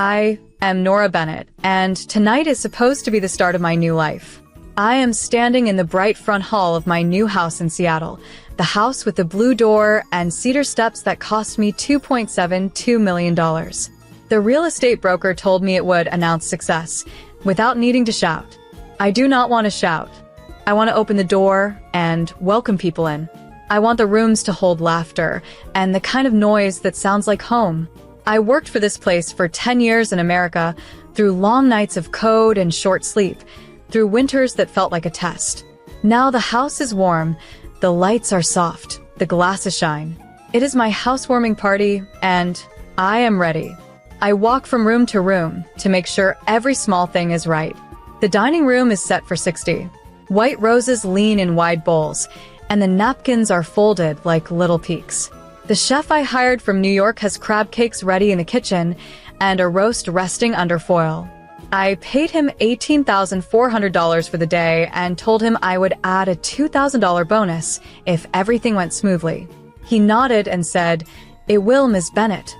I am Nora Bennett, and tonight is supposed to be the start of my new life. I am standing in the bright front hall of my new house in Seattle, the house with the blue door and cedar steps that cost me $2.72 million. The real estate broker told me it would announce success, without needing to shout. I do not want to shout. I want to open the door and welcome people in. I want the rooms to hold laughter and the kind of noise that sounds like home. I worked for this place for 10 years in America, through long nights of code and short sleep, through winters that felt like a test. Now the house is warm, the lights are soft, the glasses shine. It is my housewarming party, and I am ready. I walk from room to room to make sure every small thing is right. The dining room is set for 60. White roses lean in wide bowls, and the napkins are folded like little peaks. The chef I hired from New York has crab cakes ready in the kitchen and a roast resting under foil. I paid him $18,400 for the day and told him I would add a $2,000 bonus if everything went smoothly. He nodded and said, "It will, Ms. Bennett."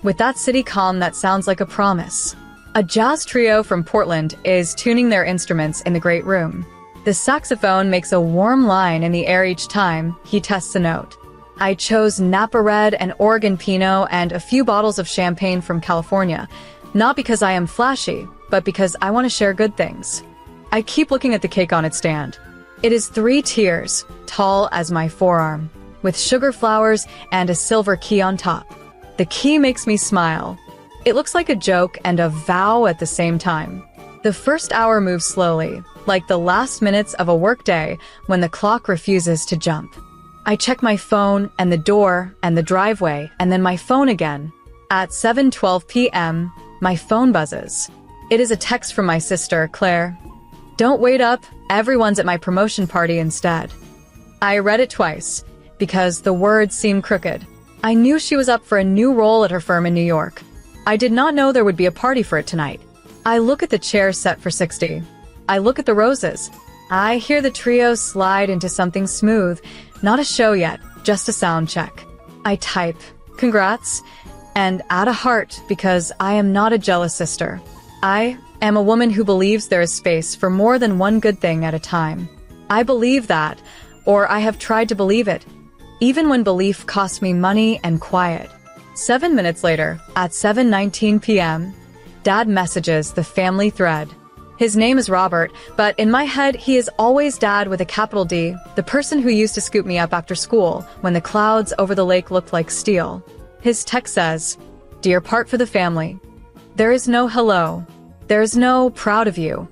With that city calm that sounds like a promise. A jazz trio from Portland is tuning their instruments in the great room. The saxophone makes a warm line in the air each time he tests a note. I chose Napa Red and Oregon Pinot and a few bottles of champagne from California, not because I am flashy, but because I want to share good things. I keep looking at the cake on its stand. It is 3 tiers, tall as my forearm, with sugar flowers and a silver key on top. The key makes me smile. It looks like a joke and a vow at the same time. The first hour moves slowly, like the last minutes of a workday when the clock refuses to jump. I check my phone and the door and the driveway and then my phone again. At 7:12 p.m., my phone buzzes. It is a text from my sister, Claire. "Don't wait up, everyone's at my promotion party instead." I read it twice, because the words seemed crooked. I knew she was up for a new role at her firm in New York. I did not know there would be a party for it tonight. I look at the chairs set for 60. I look at the roses. I hear the trio slide into something smooth. Not a show yet, just a sound check. I type, "Congrats," and add a heart because I am not a jealous sister. I am a woman who believes there is space for more than one good thing at a time. I believe that, or I have tried to believe it, even when belief cost me money and quiet. 7 minutes later, at 7:19 p.m., Dad messages the family thread. His name is Robert, but in my head, he is always Dad with a capital D, the person who used to scoop me up after school when the clouds over the lake looked like steel. His text says, "Dear part for the family." There is no hello. There is no proud of you.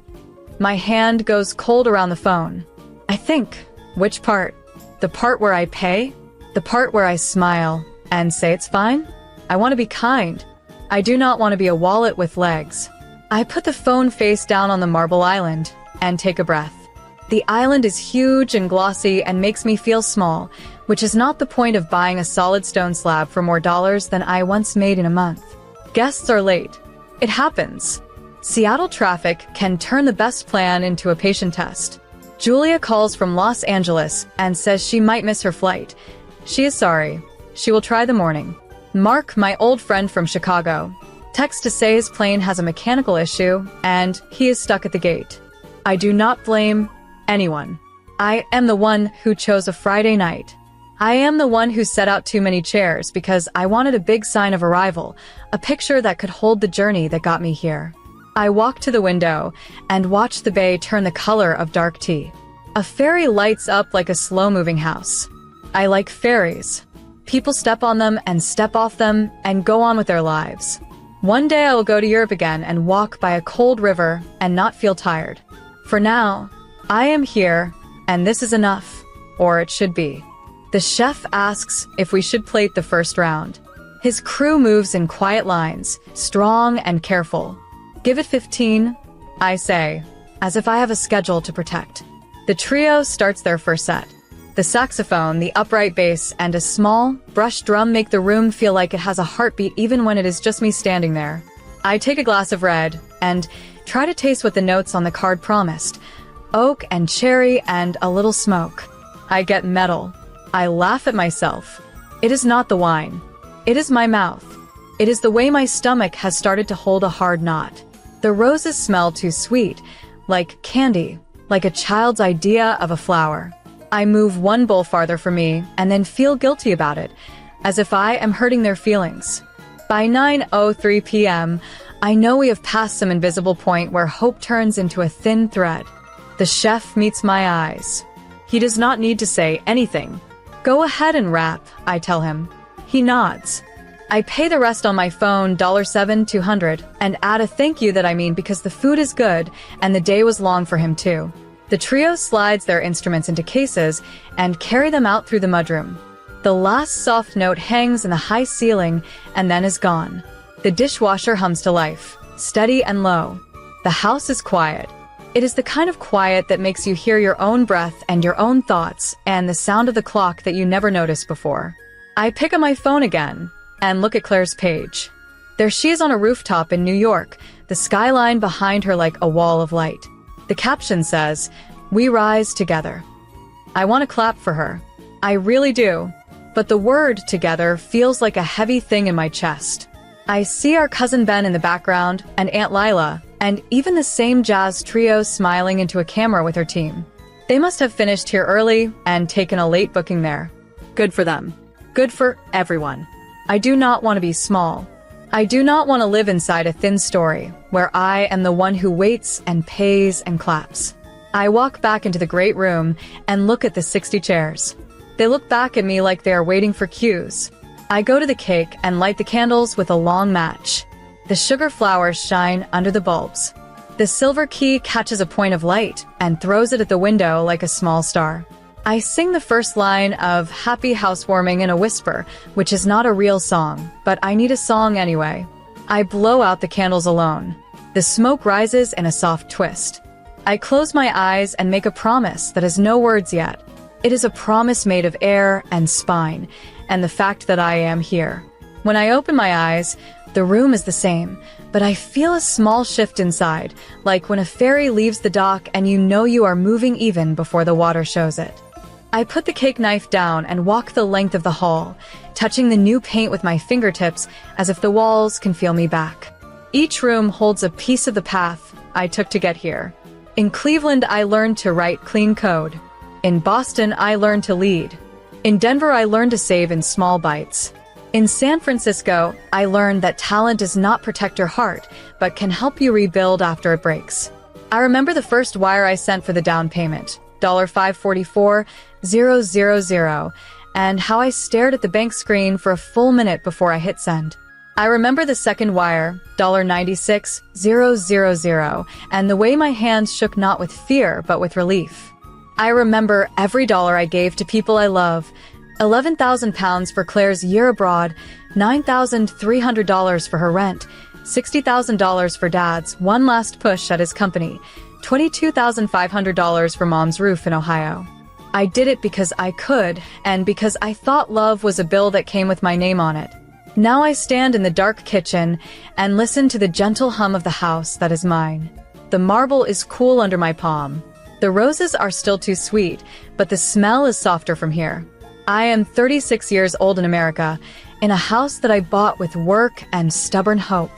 My hand goes cold around the phone. I think, which part? The part where I pay? The part where I smile and say it's fine? I want to be kind. I do not want to be a wallet with legs. I put the phone face down on the marble island and take a breath. The island is huge and glossy and makes me feel small, which is not the point of buying a solid stone slab for more dollars than I once made in a month. Guests are late. It happens. Seattle traffic can turn the best plan into a patient test. Julia calls from Los Angeles and says she might miss her flight. She is sorry. She will try the morning. Mark, my old friend from Chicago, texts to say his plane has a mechanical issue and he is stuck at the gate. I do not blame anyone. I am the one who chose a Friday night. I am the one who set out too many chairs because I wanted a big sign of arrival, a picture that could hold the journey that got me here. I walk to the window and watch the bay turn the color of dark tea. A ferry lights up like a slow-moving house. I like ferries. People step on them and step off them and go on with their lives. One day I will go to Europe again and walk by a cold river and not feel tired. For now, I am here, and this is enough, or it should be. The chef asks if we should plate the first round. His crew moves in quiet lines, strong and careful. "Give it 15, I say, as if I have a schedule to protect. The trio starts their first set. The saxophone, the upright bass, and a small, brushed drum make the room feel like it has a heartbeat even when it is just me standing there. I take a glass of red and try to taste what the notes on the card promised. Oak and cherry and a little smoke. I get metal. I laugh at myself. It is not the wine. It is my mouth. It is the way my stomach has started to hold a hard knot. The roses smell too sweet, like candy, like a child's idea of a flower. I move one bowl farther from me and then feel guilty about it, as if I am hurting their feelings. By 9:03 p.m., I know we have passed some invisible point where hope turns into a thin thread. The chef meets my eyes. He does not need to say anything. Go ahead and wrap, I tell him. He nods. I pay the rest on my phone, $7,200, and add a thank you that I mean because the food is good and the day was long for him too. The trio slides their instruments into cases and carry them out through the mudroom. The last soft note hangs in the high ceiling and then is gone. The dishwasher hums to life, steady and low. The house is quiet. It is the kind of quiet that makes you hear your own breath and your own thoughts and the sound of the clock that you never noticed before. I pick up my phone again and look at Claire's page. There she is on a rooftop in New York, the skyline behind her like a wall of light. The caption says, "We rise together." I want to clap for her. I really do. But the word together feels like a heavy thing in my chest. I see our cousin Ben in the background, and Aunt Lila, and even the same jazz trio smiling into a camera with her team. They must have finished here early and taken a late booking there. Good for them. Good for everyone. I do not want to be small. I do not want to live inside a thin story where I am the one who waits and pays and claps. I walk back into the great room and look at the 60 chairs. They look back at me like they are waiting for cues. I go to the cake and light the candles with a long match. The sugar flowers shine under the bulbs. The silver key catches a point of light and throws it at the window like a small star. I sing the first line of Happy Housewarming in a whisper, which is not a real song, but I need a song anyway. I blow out the candles alone. The smoke rises in a soft twist. I close my eyes and make a promise that has no words yet. It is a promise made of air and spine, and the fact that I am here. When I open my eyes, the room is the same, but I feel a small shift inside, like when a ferry leaves the dock and you know you are moving even before the water shows it. I put the cake knife down and walk the length of the hall, touching the new paint with my fingertips as if the walls can feel me back. Each room holds a piece of the path I took to get here. In Cleveland, I learned to write clean code. In Boston, I learned to lead. In Denver, I learned to save in small bites. In San Francisco, I learned that talent does not protect your heart, but can help you rebuild after it breaks. I remember the first wire I sent for the down payment, $544,000, and how I stared at the bank screen for a full minute before I hit send. I remember the second wire, $96,000, and the way my hands shook not with fear, but with relief. I remember every dollar I gave to people I love, £11,000 for Claire's year abroad, $9,300 for her rent, $60,000 for Dad's one last push at his company, $22,500 for Mom's roof in Ohio. I did it because I could, and because I thought love was a bill that came with my name on it. Now I stand in the dark kitchen and listen to the gentle hum of the house that is mine. The marble is cool under my palm. The roses are still too sweet, but the smell is softer from here. I am 36 years old in America, in a house that I bought with work and stubborn hope.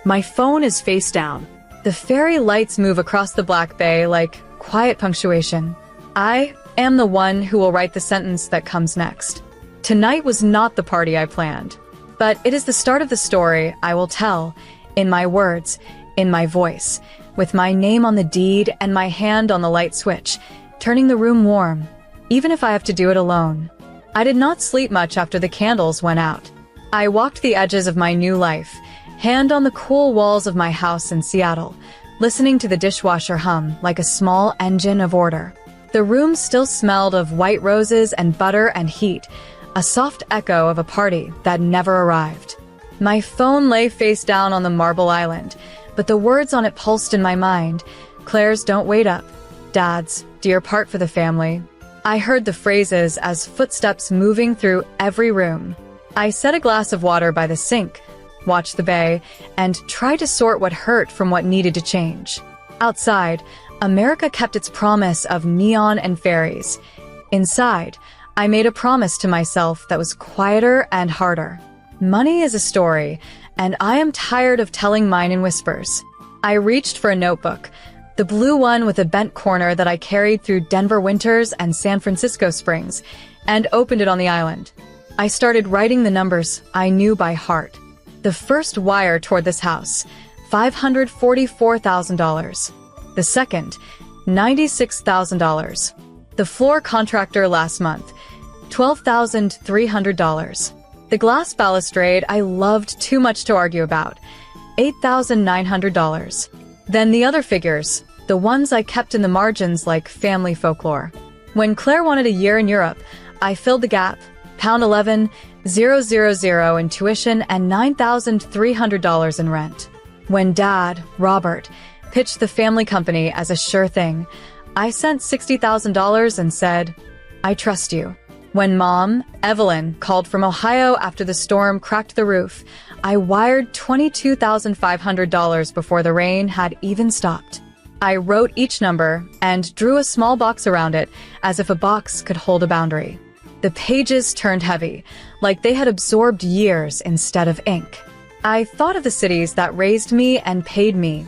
My phone is face down. The fairy lights move across the Black Bay like quiet punctuation. I am the one who will write the sentence that comes next. Tonight was not the party I planned, but it is the start of the story I will tell, in my words, in my voice, with my name on the deed and my hand on the light switch, turning the room warm, even if I have to do it alone. I did not sleep much after the candles went out. I walked the edges of my new life, hand on the cool walls of my house in Seattle, listening to the dishwasher hum like a small engine of order. The room still smelled of white roses and butter and heat, a soft echo of a party that never arrived. My phone lay face down on the marble island, but the words on it pulsed in my mind. Claire's don't wait up. Dad's dear part for the family. I heard the phrases as footsteps moving through every room. I set a glass of water by the sink, watched the bay, and tried to sort what hurt from what needed to change. Outside, America kept its promise of neon and fairies. Inside, I made a promise to myself that was quieter and harder. Money is a story, and I am tired of telling mine in whispers. I reached for a notebook, the blue one with a bent corner that I carried through Denver winters and San Francisco springs, and opened it on the island. I started writing the numbers I knew by heart. The first wire toward this house, $544,000. The second, $96,000. The floor contractor last month, $12,300. The glass balustrade I loved too much to argue about, $8,900. Then the other figures, the ones I kept in the margins like family folklore. When Claire wanted a year in Europe, I filled the gap, $11,000 in tuition and $9,300 in rent. When Dad, Robert, pitched the family company as a sure thing, I sent $60,000 and said, I trust you. When Mom, Evelyn, called from Ohio after the storm cracked the roof, I wired $22,500 before the rain had even stopped. I wrote each number and drew a small box around it as if a box could hold a boundary. The pages turned heavy, like they had absorbed years instead of ink. I thought of the cities that raised me and paid me.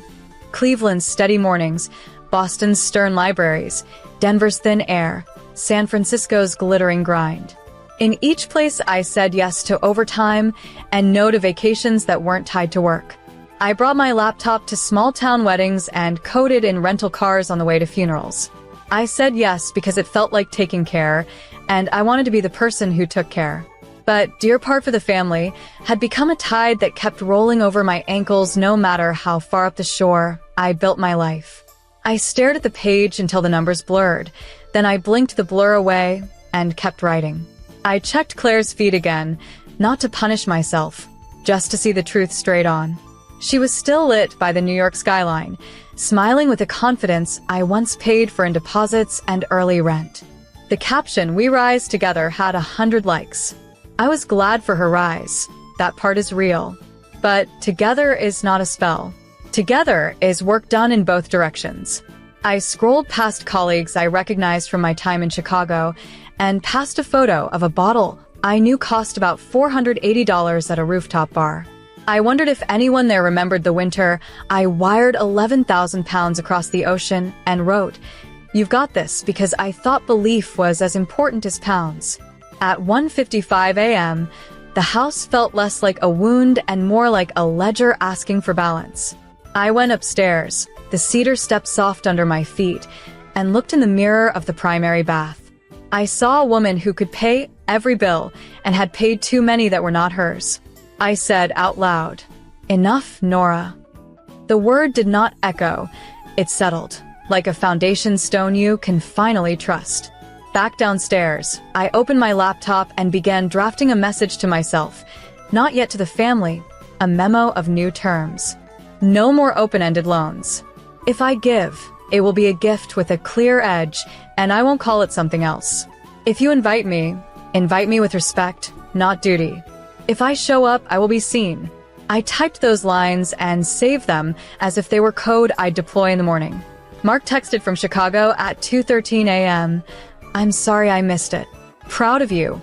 Cleveland's steady mornings, Boston's stern libraries, Denver's thin air, San Francisco's glittering grind. In each place, I said yes to overtime and no to vacations that weren't tied to work. I brought my laptop to small-town weddings and coded in rental cars on the way to funerals. I said yes because it felt like taking care, and I wanted to be the person who took care. But Dear Part for the Family had become a tide that kept rolling over my ankles no matter how far up the shore I built my life. I stared at the page until the numbers blurred, then I blinked the blur away and kept writing. I checked Claire's feed again, not to punish myself, just to see the truth straight on. She was still lit by the New York skyline, smiling with a confidence I once paid for in deposits and early rent. The caption, "We rise together," had 100 likes. I was glad for her rise. That part is real. But together is not a spell. Together is work done in both directions. I scrolled past colleagues I recognized from my time in Chicago and passed a photo of a bottle I knew cost about $480 at a rooftop bar. I wondered if anyone there remembered the winter I wired 11,000 pounds across the ocean and wrote, "You've got this," because I thought belief was as important as pounds. At 1:55 a.m., the house felt less like a wound and more like a ledger asking for balance. I went upstairs, the cedar stepped soft under my feet, and looked in the mirror of the primary bath. I saw a woman who could pay every bill and had paid too many that were not hers. I said out loud, "Enough, Nora." The word did not echo, it settled, like a foundation stone you can finally trust. Back downstairs, I opened my laptop and began drafting a message to myself, not yet to the family, a memo of new terms. No more open-ended loans. If I give, it will be a gift with a clear edge, and I won't call it something else. If you invite me with respect, not duty. If I show up, I will be seen. I typed those lines and saved them as if they were code I'd deploy in the morning. Mark texted from Chicago at 2:13 a.m. "I'm sorry I missed it. Proud of you."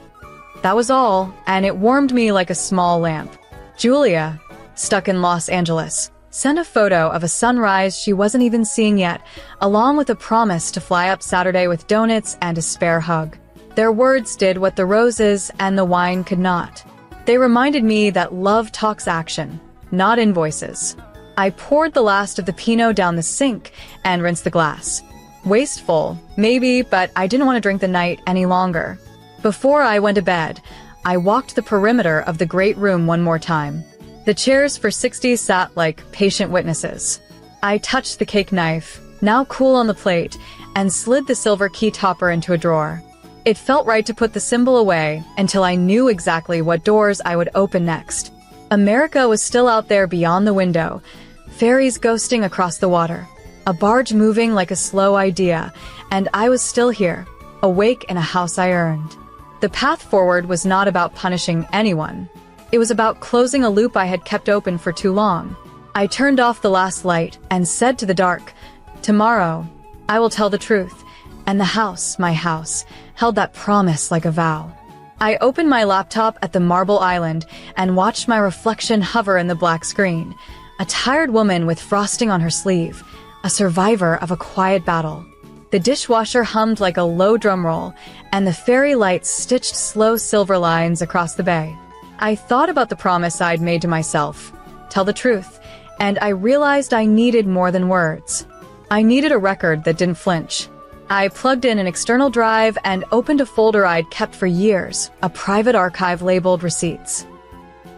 That was all, and it warmed me like a small lamp. Julia, stuck in Los Angeles, sent a photo of a sunrise she wasn't even seeing yet, along with a promise to fly up Saturday with donuts and a spare hug. Their words did what the roses and the wine could not. They reminded me that love talks action, not invoices. I poured the last of the Pinot down the sink and rinsed the glass. Wasteful, maybe, but I didn't want to drink the night any longer. Before I went to bed, I walked the perimeter of the great room one more time. The chairs for 60 sat like patient witnesses. I touched the cake knife, now cool on the plate, and slid the silver key topper into a drawer. It felt right to put the symbol away until I knew exactly what doors I would open next. America was still out there beyond the window, ferries ghosting across the water, a barge moving like a slow idea, and I was still here, awake in a house I earned. The path forward was not about punishing anyone. It was about closing a loop I had kept open for too long. I turned off the last light and said to the dark, "Tomorrow, I will tell the truth." And the house, my house, held that promise like a vow. I opened my laptop at the Marble Island and watched my reflection hover in the black screen. A tired woman with frosting on her sleeve, a survivor of a quiet battle. The dishwasher hummed like a low drum roll, and the fairy lights stitched slow silver lines across the bay. I thought about the promise I'd made to myself. Tell the truth. And I realized I needed more than words. I needed a record that didn't flinch. I plugged in an external drive and opened a folder I'd kept for years, a private archive labeled receipts.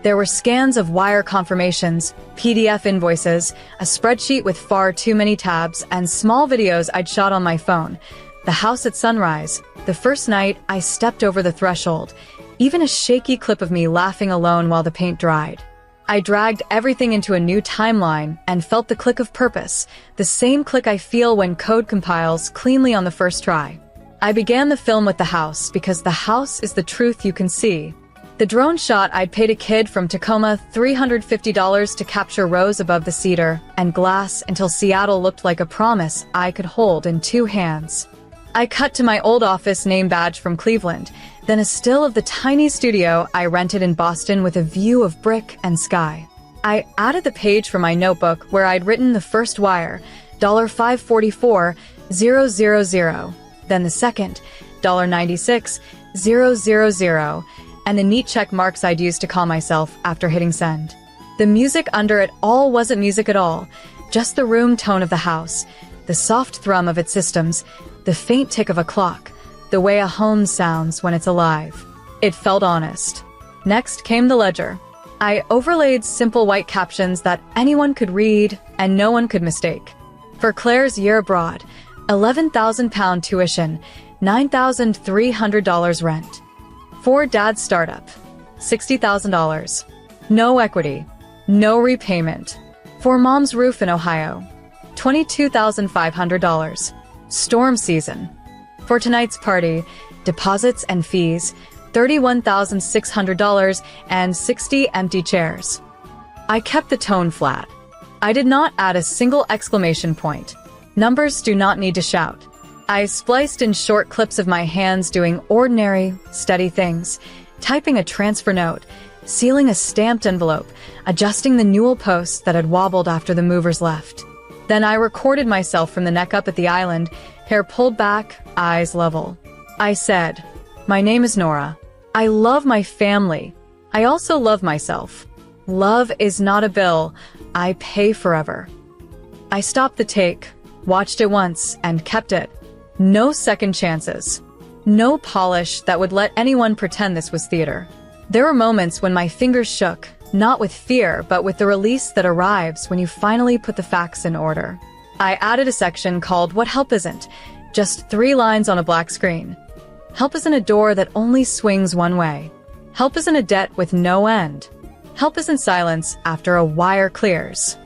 There were scans of wire confirmations, PDF invoices, a spreadsheet with far too many tabs, and small videos I'd shot on my phone. The house at sunrise, the first night I stepped over the threshold, even a shaky clip of me laughing alone while the paint dried. I dragged everything into a new timeline and felt the click of purpose, the same click I feel when code compiles cleanly on the first try. I began the film with the house because the house is the truth you can see. The drone shot I'd paid a kid from Tacoma $350 to capture rose above the cedar and glass until Seattle looked like a promise I could hold in two hands. I cut to my old office name badge from Cleveland, then a still of the tiny studio I rented in Boston with a view of brick and sky. I added the page from my notebook where I'd written the first wire, $544,000, then the second, $96,000, and the neat check marks I'd used to call myself after hitting send. The music under it all wasn't music at all, just the room tone of the house, the soft thrum of its systems, the faint tick of a clock, the way a home sounds when it's alive. It felt honest. Next came the ledger. I overlaid simple white captions that anyone could read and no one could mistake. For Claire's year abroad, £11,000 tuition, $9,300 rent. For Dad's startup, $60,000. No equity, no repayment. For Mom's roof in Ohio, $22,500. Storm season. For tonight's party, deposits and fees, $31,600 and 60 empty chairs. I kept the tone flat. I did not add a single exclamation point. Numbers do not need to shout. I spliced in short clips of my hands doing ordinary, steady things, typing a transfer note, sealing a stamped envelope, adjusting the newel post that had wobbled after the movers left. Then I recorded myself from the neck up at the island, hair pulled back, eyes level. I said, "My name is Nora. I love my family. I also love myself. Love is not a bill. I pay forever." I stopped the take, watched it once, and kept it. No second chances. No polish that would let anyone pretend this was theater. There were moments when my fingers shook, not with fear, but with the release that arrives when you finally put the facts in order. I added a section called What Help Isn't, just 3 lines on a black screen. Help isn't a door that only swings one way. Help isn't a debt with no end. Help isn't silence after a wire clears.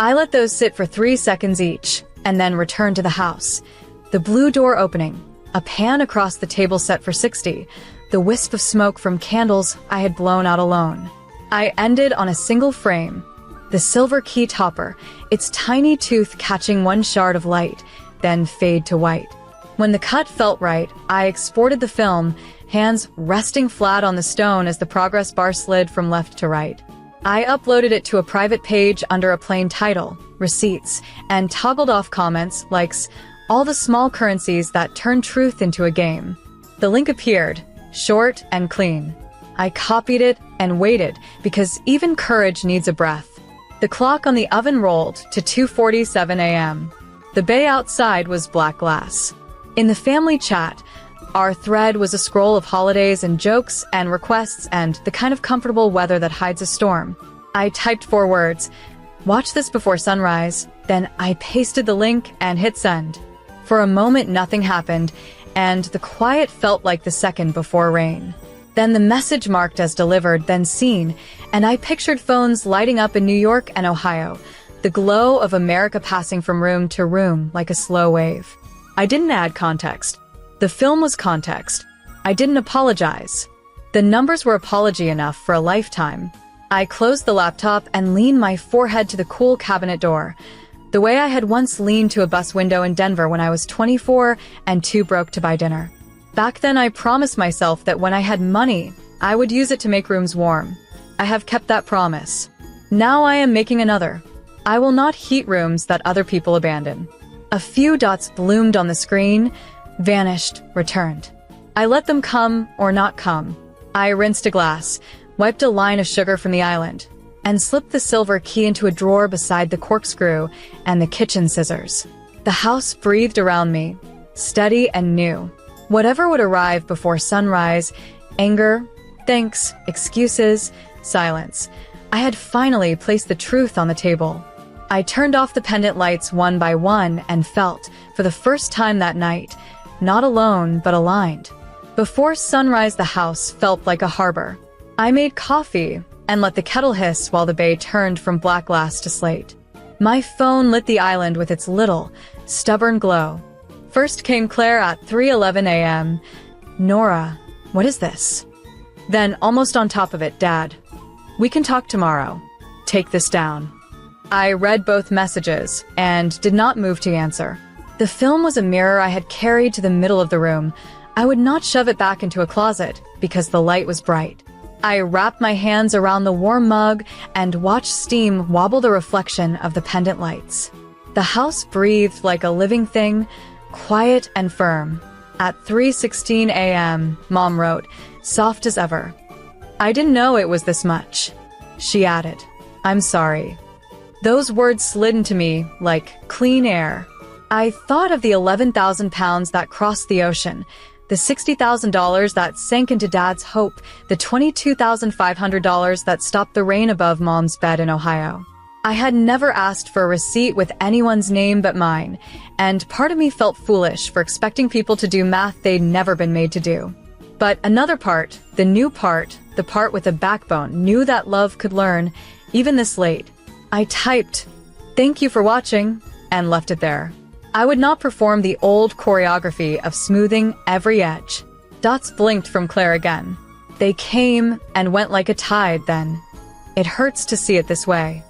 I let those sit for 3 seconds each, and then returned to the house. The blue door opening, a pan across the table set for 60, the wisp of smoke from candles I had blown out alone. I ended on a single frame, the silver key topper, its tiny tooth catching one shard of light, then fade to white. When the cut felt right, I exported the film, hands resting flat on the stone as the progress bar slid from left to right. I uploaded it to a private page under a plain title, Receipts, and toggled off comments, likes, all the small currencies that turn truth into a game. The link appeared, short and clean. I copied it and waited, because even courage needs a breath. The clock on the oven rolled to 2:47 a.m. The bay outside was black glass. In the family chat, our thread was a scroll of holidays and jokes and requests and the kind of comfortable weather that hides a storm. I typed 4 words, "Watch this before sunrise," then I pasted the link and hit send. For a moment nothing happened, and the quiet felt like the second before rain. Then the message marked as delivered, then seen, and I pictured phones lighting up in New York and Ohio, the glow of America passing from room to room like a slow wave. I didn't add context. The film was context. I didn't apologize. The numbers were apology enough for a lifetime. I closed the laptop and leaned my forehead to the cool cabinet door, the way I had once leaned to a bus window in Denver when I was 24 and too broke to buy dinner. Back then I promised myself that when I had money, I would use it to make rooms warm. I have kept that promise. Now I am making another. I will not heat rooms that other people abandon. A few dots bloomed on the screen, vanished, returned. I let them come or not come. I rinsed a glass, wiped a line of sugar from the island, and slipped the silver key into a drawer beside the corkscrew and the kitchen scissors. The house breathed around me, steady and new. Whatever would arrive before sunrise, anger, thanks, excuses, silence. I had finally placed the truth on the table. I turned off the pendant lights one by one and felt, for the first time that night, not alone but aligned. Before sunrise, the house felt like a harbor. I made coffee and let the kettle hiss while the bay turned from black glass to slate. My phone lit the island with its little, stubborn glow. First came Claire at 3:11 a.m. Nora, what is this? Then, almost on top of it, Dad. We can talk tomorrow. Take this down. I read both messages and did not move to answer. The film was a mirror I had carried to the middle of the room. I would not shove it back into a closet because the light was bright. I wrapped my hands around the warm mug and watched steam wobble the reflection of the pendant lights. The house breathed like a living thing, quiet and firm. At 3:16 a.m., Mom wrote, soft as ever. I didn't know it was this much. She added, I'm sorry. Those words slid into me like clean air. I thought of the 11,000 pounds that crossed the ocean, the $60,000 that sank into Dad's hope, the $22,500 that stopped the rain above Mom's bed in Ohio. I had never asked for a receipt with anyone's name but mine, and part of me felt foolish for expecting people to do math they'd never been made to do. But another part, the new part, the part with a backbone, knew that love could learn, even this late. I typed, thank you for watching, and left it there. I would not perform the old choreography of smoothing every edge. Dots blinked from Claire again. They came and went like a tide then. It hurts to see it this way.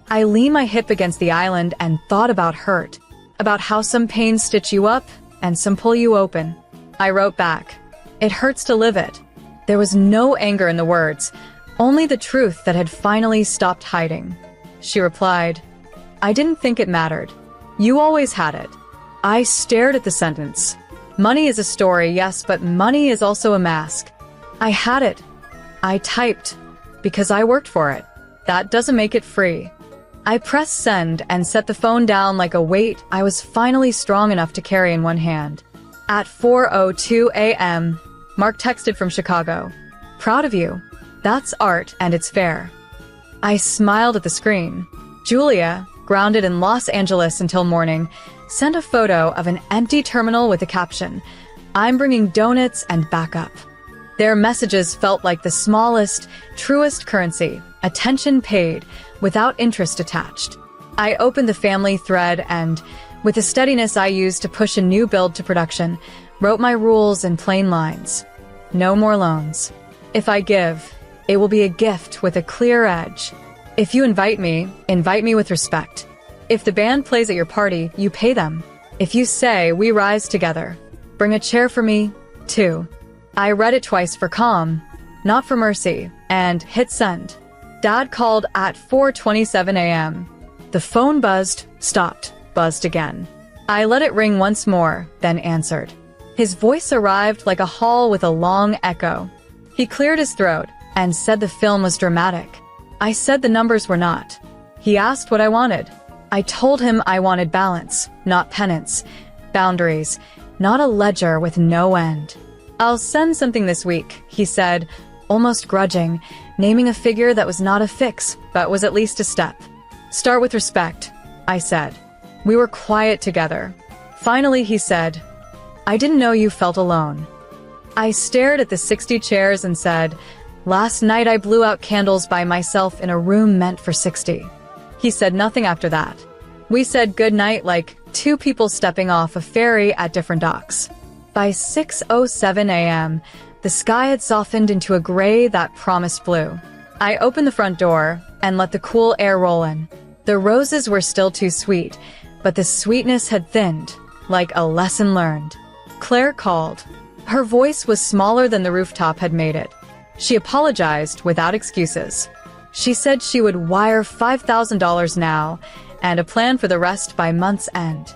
I leaned my hip against the island and thought about hurt, about how some pains stitch you up and some pull you open. I wrote back, it hurts to live it. There was no anger in the words, only the truth that had finally stopped hiding. She replied, I didn't think it mattered. You always had it. I stared at the sentence. Money is a story, yes, but money is also a mask. I had it. I typed, because I worked for it. That doesn't make it free. I pressed send and set the phone down like a weight I was finally strong enough to carry in one hand. At 4:02 a.m., Mark texted from Chicago. Proud of you. That's art and it's fair. I smiled at the screen. Julia, grounded in Los Angeles until morning, sent a photo of an empty terminal with a caption, I'm bringing donuts and backup. Their messages felt like the smallest, truest currency, attention paid, without interest attached. I opened the family thread and, with the steadiness I used to push a new build to production, wrote my rules in plain lines. No more loans. If I give, it will be a gift with a clear edge. If you invite me with respect. If the band plays at your party, you pay them. If you say, we rise together. Bring a chair for me, too. I read it twice for calm, not for mercy, and hit send. Dad called at 4:27 a.m. The phone buzzed, stopped, buzzed again. I let it ring once more, then answered. His voice arrived like a hall with a long echo. He cleared his throat and said the film was dramatic. I said the numbers were not. He asked what I wanted. I told him I wanted balance, not penance. Boundaries, not a ledger with no end. I'll send something this week, he said, almost grudging, naming a figure that was not a fix, but was at least a step. Start with respect, I said. We were quiet together. Finally, he said, I didn't know you felt alone. I stared at the 60 chairs and said, last night I blew out candles by myself in a room meant for 60. He said nothing after that. We said goodnight like two people stepping off a ferry at different docks. By 6:07 a.m., the sky had softened into a gray that promised blue. I opened the front door and let the cool air roll in. The roses were still too sweet, but the sweetness had thinned, like a lesson learned. Claire called. Her voice was smaller than the rooftop had made it. She apologized without excuses. She said she would wire $5,000 now and a plan for the rest by month's end.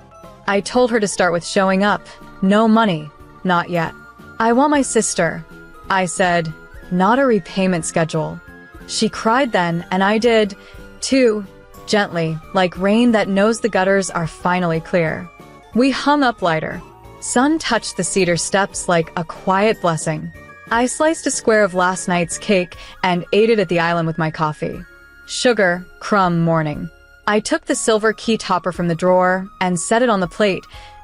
I told her to start with showing up. No money. Not yet. I want my sister. I said, not a repayment schedule. She cried then, and I did, too, gently, like rain that knows the gutters are finally clear. We hung up lighter. Sun touched the cedar steps like a quiet blessing. I sliced a square of last night's cake and ate it at the island with my coffee. Sugar, crumb, morning. I took the silver key topper from the drawer and set it on the plate,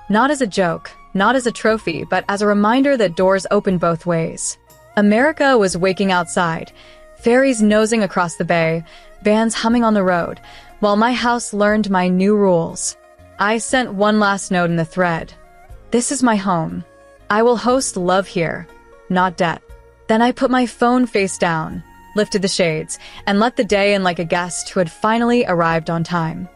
not as a joke, not as a trophy, but as a reminder that doors open both ways. America was waking outside, ferries nosing across the bay, bands humming on the road, while my house learned my new rules. I sent one last note in the thread. This is my home. I will host love here, not debt. Then I put my phone face down, lifted the shades, and let the day in like a guest who had finally arrived on time.